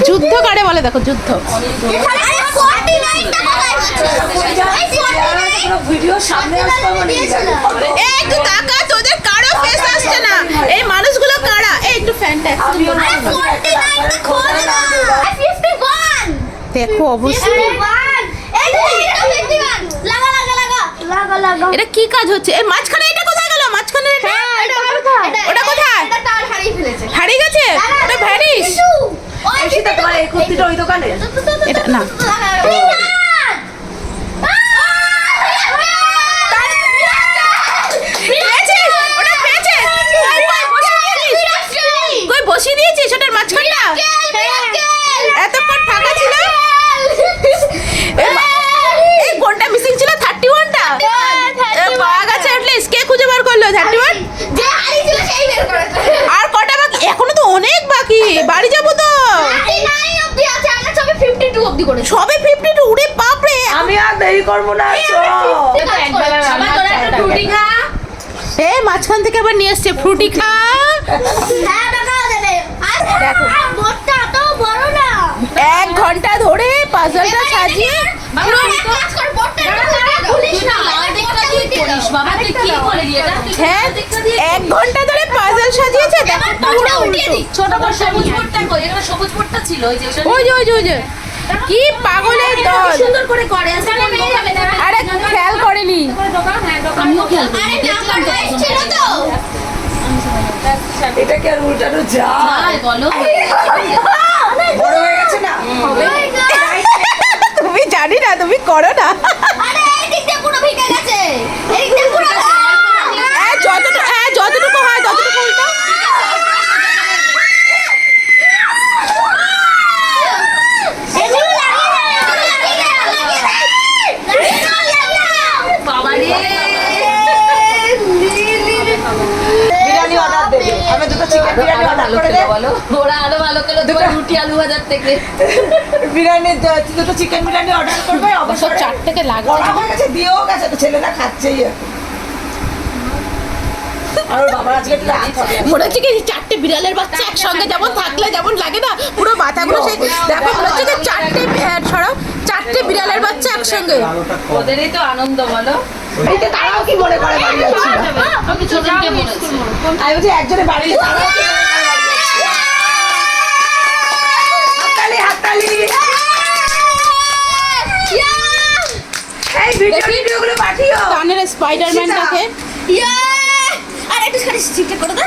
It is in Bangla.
যুদ্ধ কারে বলে দেখো, যুদ্ধ। একটু তাকা, তোদের কারো ফেস আসছে না। এই মানুষগুলো কারা? এই একটু ফ্যানটা দেখো অবশ্যই। এটা কি কাজ হচ্ছে? এই মাঝখানে এটা কোথায় গেল? মাঝখানে ওটা কোথায় হারিয়ে গেছে? ওটা ভ্যানিশ। এটা না, বসিয়ে দিয়েছিস ওটার মাঝখানটা? এতক্ষণ ফাঁকা ছিল। এই কোনটা মিসিং ছিল? 31টা পাওয়া গেছে। অ্যাটলিস্ট কে খুঁজে বার করলো 31? আর কটা বাকি? এখনো তো অনেক বাকি। বাড়ি যাবো তো। সবে 52। উড়ে বাপরে, আমি আর দেরি করবো না। এই মাঝখান থেকে আবার নিয়ে এসছে ফ্রুটি খা। দেখো 1 ঘন্টা ধরে পাজলটা সাজিয়ে, হ্যাঁ 1 ঘন্টা ধরে পাজল সাজিয়েছে। ওই যে কি পাগলের দল, সুন্দর করে করে। আরে খেয়াল করেনি। এটা কি আর উল্টানো যায়? বলো বড় হয়ে গেছে না? তুমি জানি না, তুমি করো না। যতটুকু হয় ততটুকু উল্টো। বিরিয়ানি দুটো চিকেন বিরিয়ানি অর্ডার করবে। অবশ্য 4 থেকে লাগবে। দিয়েও গেছে তো, ছেলেরা খাচ্ছেই। আর বাবা আজকে মনে হচ্ছে কি 4টে বিড়ালের বাচ্চা একসঙ্গে যেমন থাকলে যেমন লাগে না, পুরো মাথাগুলো সেই দেখো মনে হচ্ছে 4টে বিড়ালের বাচ্চা একসঙ্গে। ওদেরই তো আনন্দ, বলো। এইটা তারাও কি মনে করে বাড়ি যাচ্ছি না? আমি ছোটকে বলেছি, আমি বলছি একজনের বাড়িতে হাততালি। এই ভিডিওগুলো পাঠিও। কানের স্পাইডারম্যানটাকে আর একটু খালি সিটে করে দাও।